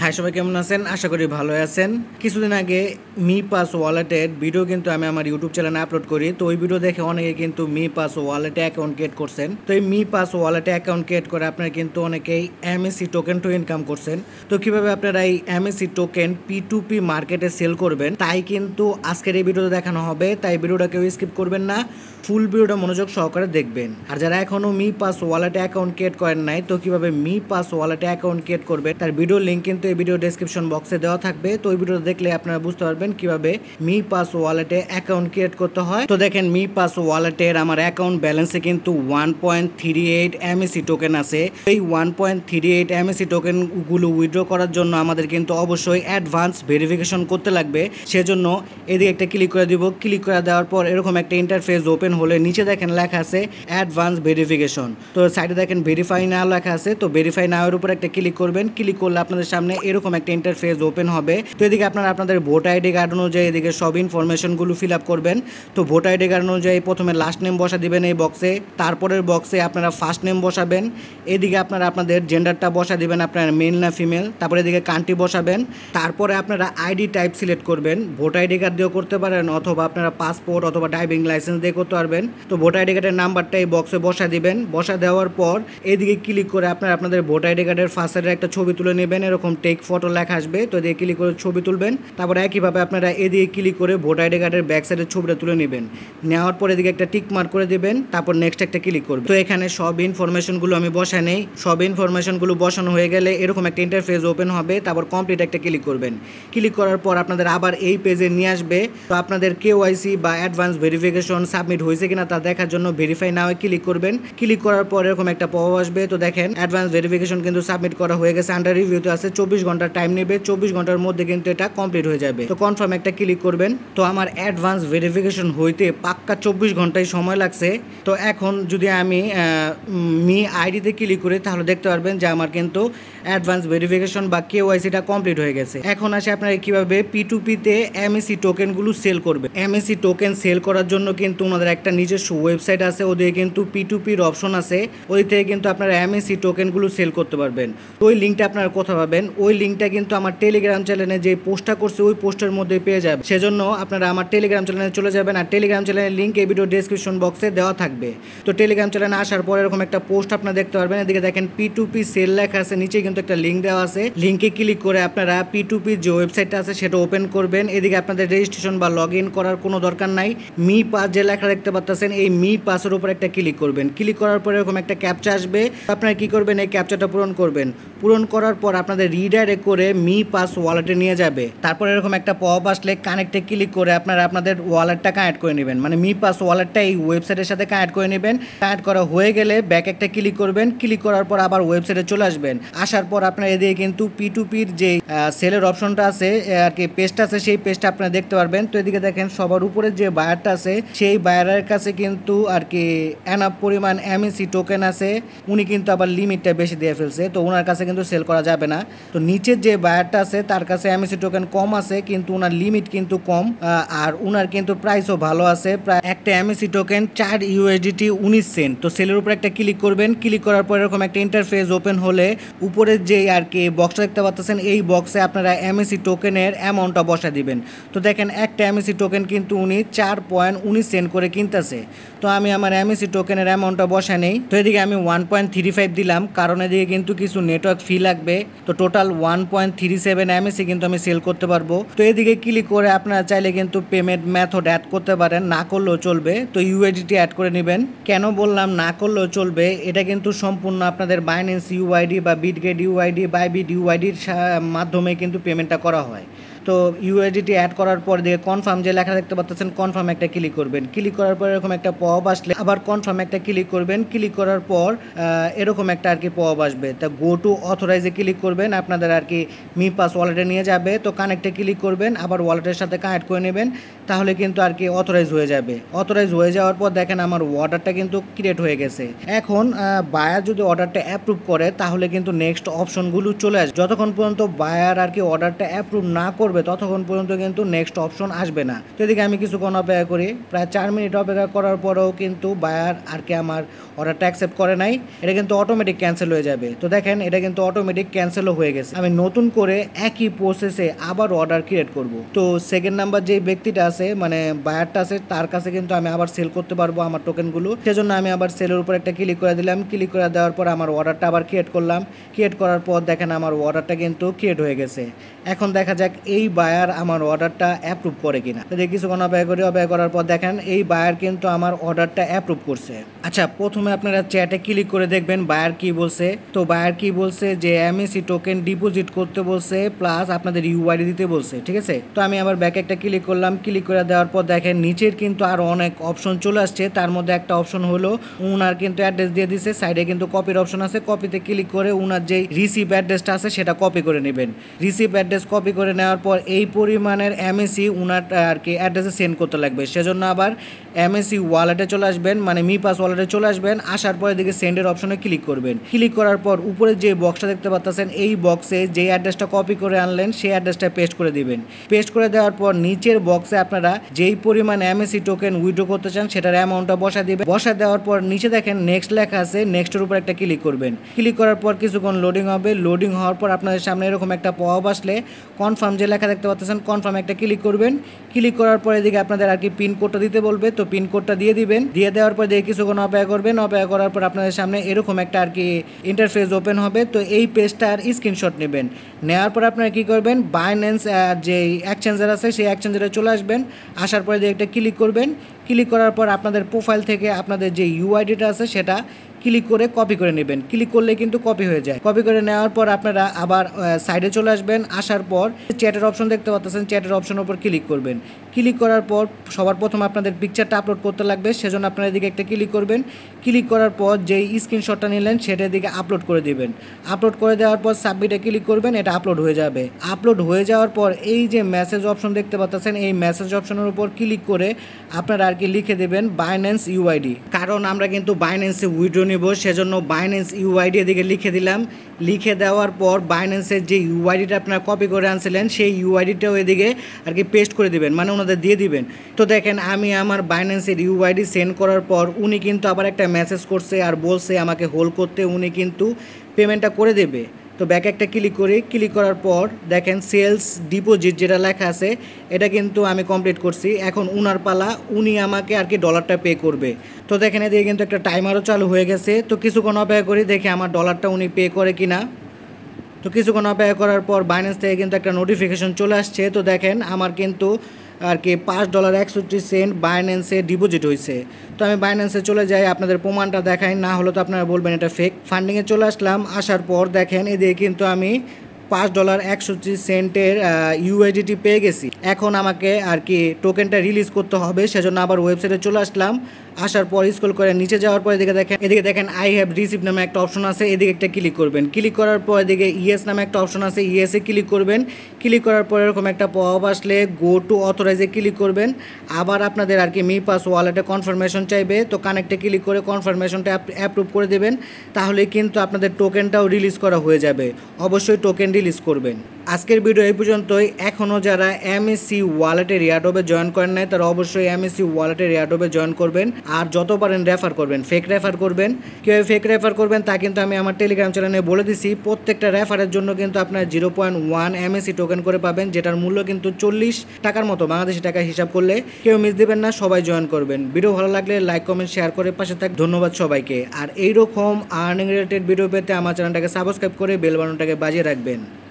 High সবাই কেমন আছেন? আশা করি ভালো আছেন। কিছুদিন আগে মি পাস ওয়ালেটের ভিডিও কিন্তু আমি আমার ইউটিউব চ্যানেলে আপলোড করি। তো ওই ভিডিও দেখে অনেকে কিন্তু মি পাস ওয়ালেটে অ্যাকাউন্ট ক্রিয়েট করছেন। তো এই মি পাস ওয়ালেটে অ্যাকাউন্ট ক্রিয়েট করে আপনারা কিন্তু অনেকেই এমএসসি টোকেন টু ইনকাম করছেন। তো কিভাবে আপনারা এই এমএসসি টোকেন P2P মার্কেটে সেল করবেন তাই কিন্তু আজকের এই ভিডিওতে দেখানো হবে। তাই ভিডিওটা কেউ স্কিপ করবেন না, ফুল ভিডিওটা মনোযোগ সহকারে দেখবেন। আর যারা এখনো মি পাস ওয়ালেটে অ্যাকাউন্ট ক্রিয়েট করেন নাই, তো কিভাবে মি পাস ওয়ালেটে অ্যাকাউন্ট ক্রিয়েট করবে তার ভিডিও লিঙ্ক কিন্তু এই ভিডিও ডেসক্রিপশন বক্সে দেওয়া থাকবে। তো ওই ভিডিওটা দেখলে আপনারা বুঝতে পারবেন কিভাবে মি পাস ওয়ালেটে অ্যাকাউন্ট ক্রিয়েট করতে হয়। তো দেখেন মি পাস ওয়ালেটের আমার অ্যাকাউন্ট ব্যালেন্সে কিন্তু 1.38 এমএসসি টোকেন আছে। এই 1.38 এমএসসি টোকেন গুলো উইথড্র করার জন্য আমাদের কিন্তু অবশ্যই অ্যাডভান্স ভেরিফিকেশন করতে লাগবে। সেজন্য এদিকে একটা ক্লিক করে দিব। ক্লিক করে দেওয়ার পর এরকম একটা ইন্টারফেস ওপেন হলে নিচে দেখেন লেখা আছে অ্যাডভান্স ভেরিফিকেশন। তো সাইডে দেখেন ভেরিফাই নাও লেখা আছে। তো ভেরিফাই নাও এর উপর একটা ক্লিক করবেন। ক্লিক করলে আপনাদের সামনে এরকম একটা ইন্টারফেস ওপেন হবে। তো এদিকে আপনারা আপনাদের ভোটার আইডি কার্ড অনুযায়ী এদিকে সব ইনফরমেশনগুলো ফিল আপ করবেন। তো ভোটার আইডি কার্ড অনুযায়ী প্রথমে লাস্ট নেম বসা দিবেন এই বক্সে, তারপরের বক্সে আপনারা ফার্স্ট নেম বসাবেন। এদিকে আপনারা আপনাদের জেন্ডারটা বসা দিবেন, আপনার মেল না ফিমেল। তারপরে এদিকে কান্ট্রি বসাবেন। তারপরে আপনারা আইডি টাইপ সিলেক্ট করবেন। ভোটার আইডি কার্ড দিয়েও করতে পারেন অথবা আপনারা পাসপোর্ট অথবা ড্রাইভিং লাইসেন্স দিয়ে করতে পারবেন। তো ভোটার আইডি কার্ডের নাম্বারটা এই বক্সে বসা দিবেন। বসা দেওয়ার পর এদিকে ক্লিক করে আপনারা আপনাদের ভোটার আইডি কার্ডের ফার্স্ট সাইডে একটা ছবি তুলে নেবেন। এরকম টেক ফটো লেখা আসবে। তো এদিকে ক্লিক করে ছবি তুলবেন। তারপরে একইভাবে আপনারা এদিকে ক্লিক করে ভোটার আইডি কার্ডের ব্যাক সাইডের ছবিটা তুলে নেবেন। নেওয়ার পর এদিকে একটা টিক মার্ক করে দিবেন। তারপর নেক্সট একটা ক্লিক করবেন। তো এখানে সব ইনফরমেশনগুলো আমি বসা নেই। সব ইনফরমেশনগুলো বসানো হয়ে গেলে এরকম একটা ইন্টারফেস ওপেন হবে। তারপর কমপ্লিট একটা ক্লিক করবেন। ক্লিক করার পর আপনাদের আবার এই পেজে নিয়ে আসবে। তো আপনাদের কেওয়াইসি বা অ্যাডভান্স ভেরিফিকেশন সাবমিট হয়েছে কিনা তা দেখার জন্য ভেরিফাই নাও ক্লিক করবেন। ক্লিক করার পর এরকম একটা পপ আসবে। তো দেখেন অ্যাডভান্স ভেরিফিকেশন কিন্তু সাবমিট করা হয়ে গেছে, আন্ডার রিভিউতে আছে। 24 ঘন্টার টাইম নেবে। 24 ঘন্টার মধ্যে কিন্তু এটা কমপ্লিট হয়ে যাবে। তো কনফার্ম একটা ক্লিক করবেন। তো আমার অ্যাডভান্স ভেরিফিকেশন হইতে পাক্কা 24 ঘন্টায় সময় লাগছে। তো এখন যদি আমি মি আইডিতে ক্লিক করি তাহলে দেখতে পারবেন যে আমার কিন্তু অ্যাডভান্স ভেরিফিকেশন বা কেওয়াইসিটা কমপ্লিট হয়ে গেছে। এখন আসে আপনারা কিভাবে P2P-তে এমএসসি টোকেনগুলো সেল করবে। এমএসসি টোকেন সেল করার জন্য কিন্তু ওনাদের একটা নিজস্ব ওয়েবসাইট আছে। ওদিকে কিন্তু P2P-র অপশন আছে। ওই থেকে কিন্তু আপনারা এমএসসি টোকেনগুলো সেল করতে পারবেন। তো ওই লিঙ্কটা আপনারা কোথায় পাবেন? ওই লিঙ্কটা কিন্তু আমার টেলিগ্রাম চ্যানেলে যে পোস্টটা করছে ওই পোস্টের মধ্যে পেয়ে যাবেন। সেজন্য আপনারা আমার টেলিগ্রাম চ্যানেলে চলে যাবেন। আর টেলিগ্রাম চ্যানেলের লিঙ্ক এই ভিডিও ডেসক্রিপশন বক্সে দেওয়া থাকবে। তো টেলিগ্রাম চ্যানেলে আসার পর এরকম একটা পোস্ট আপনারা দেখতে পারবেন। এদিকে দেখেন P2P সেল লেখা আছে, নিচে কিন্তু একটা লিঙ্ক দেওয়া আছে। লিঙ্কে ক্লিক করে আপনারা P2P যে ওয়েবসাইটটা আছে সেটা ওপেন করবেন। এদিকে আপনাদের রেজিস্ট্রেশন বা লগ ইন করার কোনো দরকার নাই। মি পাস যে লেখা দেখতে পাচ্ছেন এই মি পাসের উপর একটা ক্লিক করবেন। ক্লিক করার পর এরকম একটা ক্যাপচা আসবে। আপনারা কি করবেন? এই ক্যাপচাটা পূরণ করবেন। পূরণ করার পর আপনাদের রিডাইরেক্ট করে মি পাস ওয়ালেটে নিয়ে যাবে। তারপর এরকম একটা পপ আসলে কানেক্টে ক্লিক করে আপনারা আপনাদের ওয়ালেটটা কানেক্ট করে নেবেন। মানে মি পাস ওয়ালেটটা এই ওয়েবসাইটের সাথে কানেক্ট করে নেবেন। কানেক্ট করা হয়ে গেলে ব্যাক একটা ক্লিক করবেন। ক্লিক করার পর আবার ওয়েবসাইটে চলে আসবেন। আসার পর আপনারা এদিকে কিন্তু P2P-র যে সেলের অপশনটা আছে আর কি পেজটা আছে সেই পেজটা আপনারা দেখতে পারবেন। তো এদিকে দেখেন সবার উপরে যে বায়ারটা আছে সেই বায়ারের কাছে কিন্তু আর কি এনাফ পরিমাণ এমএসসি টোকেন আছে। উনি কিন্তু আবার লিমিটটা বেশি দিয়ে ফেলছে। তো ওনার কাছে কিন্তু সেল করা যাবে না। তো নিচের যে বায়ারটা আছে তার কাছে এমএসসি টোকেন কম আছে কিন্তু ওনার লিমিট কিন্তু কম। আর ওনার কিন্তু প্রাইসও ভালো আছে। প্রায় একটা এমএসসি টোকেন 4 USDT 19 সেন্ট। তো সেলের উপর একটা ক্লিক করবেন। ক্লিক করার পর এরকম একটা ইন্টারফেস ওপেন হলে উপরের যে আর কি বক্সটা দেখতে পাচ্ছেন এই বক্সে আপনারা এমএসসি টোকেনের অ্যামাউন্টটা বসা দিবেন। তো দেখেন একটা এমএসসি টোকেন কিন্তু উনি 4.19 সেন্ট করে কিনতেছে। তো আমি আমার এমএসসি টোকেনের অ্যামাউন্টটা বসা নেই। তো এদিকে আমি 1.35 দিলাম, কারণ এদিকে কিন্তু কিছু নেটওয়ার্ক ফি লাগবে। তো টোটাল 1.37 এমএসসি কিন্তু আমি সেল করতে পারবো। তো এদিকে ক্লিক করে আপনারা চাইলে কিন্তু পেমেন্ট মেথড অ্যাড করতে পারেন, না করলেও চলবে। তো ইউআইডিটি অ্যাড করে নেবেন। কেন বললাম না করলেও চলবে? এটা কিন্তু সম্পূর্ণ আপনাদের বাইন্যান্স ইউআইডি বা বিটগেট ইউআইডি বাইবিট ইউআইডির মাধ্যমে কিন্তু পেমেন্টটা করা হয়। তো ইউআইডিটি অ্যাড করার পর দিয়ে কনফার্ম যে লেখা দেখতে পাচ্ছেন কনফার্ম একটা ক্লিক করবেন। ক্লিক করার পর এরকম একটা পপ আসলে আবার কনফার্ম একটা ক্লিক করবেন। ক্লিক করার পর এরকম একটা আর কি পপ আসবে। তা গো টু অথরাইজে ক্লিক করবেন। আপনাদের আর কি মি পাস ওয়ালেটে নিয়ে যাবে। তো কানেক্টে ক্লিক করবেন, আবার ওয়ালেটের সাথে কানেক্ট করে নেবেন। তাহলে কিন্তু আর কি অথরাইজ হয়ে যাবে। অথরাইজ হয়ে যাওয়ার পর দেখেন আমার অর্ডারটা কিন্তু ক্রিয়েট হয়ে গেছে। এখন বায়ার যদি অর্ডারটা অ্যাপ্রুভ করে তাহলে কিন্তু নেক্সট অপশনগুলো চলে আসবে। যতক্ষণ পর্যন্ত বায়ার আর কি অর্ডারটা অ্যাপ্রুভ না করবে করবে ততক্ষণ পর্যন্ত কিন্তু নেক্সট অপশন আসবে না। তো এদিকে আমি কিছুক্ষণ অপেক্ষা করি, প্রায় 4 মিনিট অপেক্ষা করার পরেও কিন্তু বায়ার আর কি আমার অর্ডারটা অ্যাকসেপ্ট করে নাই। এটা কিন্তু অটোমেটিক ক্যান্সেল হয়ে যাবে। তো দেখেন এটা কিন্তু অটোমেটিক ক্যান্সেলও হয়ে গেছে। আমি নতুন করে একই প্রসেসে আবার অর্ডার ক্রিয়েট করব। তো সেকেন্ড নাম্বার যে ব্যক্তিটা আছে মানে বায়ারটা আছে তার কাছে কিন্তু আমি আবার সেল করতে পারবো আমার টোকেনগুলো। সেজন্য আমি আবার সেলের উপর একটা ক্লিক করে দিলাম। ক্লিক করে দেওয়ার পর আমার অর্ডারটা আবার ক্রিয়েট করলাম। ক্রিয়েট করার পর দেখেন আমার অর্ডারটা কিন্তু ক্রিয়েট হয়ে গেছে। এখন দেখা যাক এই বায়ার আমার অর্ডারটা অ্যাপ্রুভ করে কিনা। তো দেখি কিছুক্ষণ অপেক্ষা করি, অপেক্ষা করার পর দেখেন এই বায়ার কিন্তু আমার অর্ডারটা অ্যাপ্রুভ করছে। আচ্ছা, প্রথমে আপনারা চ্যাটে ক্লিক করে দেখবেন বায়ার কি বলছে। তো বায়ার কি বলছে যে এমএসি টোকেন ডিপোজিট করতে বলছে প্লাস আপনাদের ইউআইডি দিতে বলছে, ঠিক আছে। তো আমি আবার ব্যাক একটা ক্লিক করলাম। ক্লিক করে দেওয়ার পর দেখেন নিচের কিন্তু আরও অনেক অপশন চলে আসছে। তার মধ্যে একটা অপশন হলো উনার কিন্তু অ্যাড্রেস দিয়ে দিছে, সাইডে কিন্তু কপির অপশন আছে। কপিতে ক্লিক করে উনার যেই রিসিভ অ্যাড্রেসটা আছে সেটা কপি করে নেবেন। রিসিভ অ্যাড্রেস কপি করে নেওয়ার পর এই পরিমাণের এমএসি উনার আর কি অ্যাড্রেসে সেন্ড করতে লাগবে। সেজন্য আবার এমএসি ওয়ালেটে চলে আসবেন, মানে মি পাস ওয়ালেটে চলে আসবেন। আসার পরে দিকে সেন্ডের অপশনে ক্লিক করবেন। ক্লিক করার পর উপরে যে বক্সটা দেখতে পাচ্ছেন এই বক্সে যে অ্যাড্রেসটা কপি করে আনলেন সেই অ্যাড্রেসটা পেস্ট করে দিবেন। পেস্ট করে দেওয়ার পর নিচের বক্সে আপনারা যেই পরিমাণ এমএসি টোকেন উইথড্র করতে চান সেটার অ্যামাউন্টটা বসা দিবেন। বসা দেওয়ার পর নিচে দেখেন নেক্সট লেখা আছে, নেক্সটের উপর একটা ক্লিক করবেন। ক্লিক করার পর কিছুক্ষণ লোডিং হবে। লোডিং হওয়ার পর আপনাদের সামনে এরকম একটা পপ আসলে কনফার্ম যে লেখা দেখতে পাচ্ছেন কনফার্ম একটা ক্লিক করবেন। ক্লিক করার পর এদিকে আপনাদের আর কি পিন কোডটা দিতে বলবে, তো পিন কোডটা দিয়ে দিবেন। দিয়ে দেওয়ার পর দিয়ে কিছুক্ষণ অপেক্ষা করবেন। অপেক্ষা করার পর আপনাদের সামনে এরকম একটা আর কি ইন্টারফেস ওপেন হবে। তো এই পেজটার স্ক্রিনশট নেবেন। নেওয়ার পর আপনারা কী করবেন, বাইন্যান্স যে এক্সচেঞ্জার আছে সেই এক্সচেঞ্জারে চলে আসবেন। আসার পরে দিয়ে একটা ক্লিক করবেন। ক্লিক করার পর আপনাদের প্রোফাইল থেকে আপনাদের যে ইউআইডিটা আছে সেটা ক্লিক করে কপি করে নেবেন। ক্লিক করলে কিন্তু কপি হয়ে যায়। কপি করে নেওয়ার পর আপনারা আবার সাইডে চলে আসবেন। আসার পর চ্যাটের অপশন দেখতে পাচ্ছেন, চ্যাটের অপশনের উপর ক্লিক করবেন। ক্লিক করার পর সবার প্রথম আপনাদের পিকচারটা আপলোড করতে লাগবে, সেজন্য আপনারা এদিকে একটা ক্লিক করবেন। ক্লিক করার পর যেই স্ক্রিনশটটা নিলেন সেটার দিকে আপলোড করে দিবেন। আপলোড করে দেওয়ার পর সাবমিটে ক্লিক করবেন, এটা আপলোড হয়ে যাবে। আপলোড হয়ে যাওয়ার পর এই যে মেসেজ অপশন দেখতে পাচ্ছেন এই মেসেজ অপশনের উপর ক্লিক করে আপনারা আর কি লিখে দেবেন বাইন্যান্স ইউআইডি। কারণ আমরা কিন্তু বাইন্যান্সে উইথড্র নিব, সেজন্য বাইন্যান্স ইউআইডি এদিকে লিখে দিলাম। লিখে দেওয়ার পর বাইন্যান্সের যে ইউআইডিটা আপনারা কপি করে আনছিলেন সেই ইউআইডিটাও এদিকে আর কি পেস্ট করে দিবেন, মানে ওনাদের দিয়ে দিবেন। তো দেখেন আমি আমার বাইন্যান্সের ইউআইডি সেন্ড করার পর উনি কিন্তু আবার একটা মেসেজ করছে আর বলছে আমাকে হোল্ড করতে, উনি কিন্তু পেমেন্টটা করে দেবে। তো ব্যাক একটা ক্লিক করি। ক্লিক করার পর দেখেন সেলস ডিপোজিট যেটা লেখা আছে এটা কিন্তু আমি কমপ্লিট করছি। এখন উনার পালা, উনি আমাকে আর কি ডলারটা পে করবে। তো দেখেন এদিকে কিন্তু একটা টাইমারও চালু হয়ে গেছে। তো কিছুক্ষণ অপেক্ষা করি দেখি আমার ডলারটা উনি পে করে কিনা। তো কিছুক্ষণ অপেক্ষা করার পর বাইন্যান্স থেকে কিন্তু একটা নোটিফিকেশন চলে আসছে। তো দেখেন আমার কিন্তু আর কি $5.61 বাইন্যান্সে ডিপোজিট হয়েছে। তো আমি বাইন্যান্সে চলে যাই, আপনাদের প্রমাণটা দেখাই, না হলে তো আপনারা বলবেন এটা ফেক। ফান্ডিংয়ে চলে আসলাম। আসার পর দেখেন এদিকে কিন্তু আমি $5.61 ইউএসডিটি পেয়ে গেছি। এখন আমাকে আর কি টোকেনটা রিলিজ করতে হবে, সেজন্য আবার ওয়েবসাইটে চলে আসলাম। আসার পর স্ক্রল করে নিচে যাওয়ার পর এদিকে দেখেন আই হ্যাভ রিসিভ নামে একটা অপশন আছে, এদিকে একটা ক্লিক করবেন। ক্লিক করার পর এদিকে ইয়েস নামে একটা অপশন আছে, ইয়েসে ক্লিক করবেন। ক্লিক করার পর এরকম একটা পপ আসলে গো টু অথরাইজে ক্লিক করবেন। আবার আপনাদের আর কি মি পাস ওয়ালেটে কনফার্মেশন চাইবে, তো কানেক্টে ক্লিক করে কনফার্মেশনটা অ্যাপ্রুভ করে দেবেন। তাহলে কিন্তু আপনাদের টোকেনটাও রিলিজ করা হয়ে যাবে। অবশ্যই টোকেন রিলিজ করবেন। আজকের ভিডিও এই পর্যন্তই। এখনও যারা এমএসি ওয়ালেটের এয়ারড্রপে জয়েন করেন নাই তারা অবশ্যই এমএসি ওয়ালেটের এয়ারড্রপে জয়েন করবেন। আর যত পারেন রেফার করবেন, ফেক রেফার করবেন। কীভাবে ফেক রেফার করবেন তা কিন্তু আমি আমার টেলিগ্রাম চ্যানেলে বলে দিছি। প্রত্যেকটা রেফারের জন্য কিন্তু আপনার 0.1 এমএসি টোকেন করে পাবেন, যেটার মূল্য কিন্তু 40 টাকার মতো, বাংলাদেশি টাকা হিসাব করলে। কেউ মিস দিবেন না, সবাই জয়েন করবেন। ভিডিও ভালো লাগলে লাইক কমেন্ট শেয়ার করে পাশে থাক। ধন্যবাদ সবাইকে। আর এইরকম আর্নিং রিলেটেড ভিডিও পেতে আমার চ্যানেলটাকে সাবস্ক্রাইব করে বেল বাটনটাকে বাজিয়ে রাখবেন।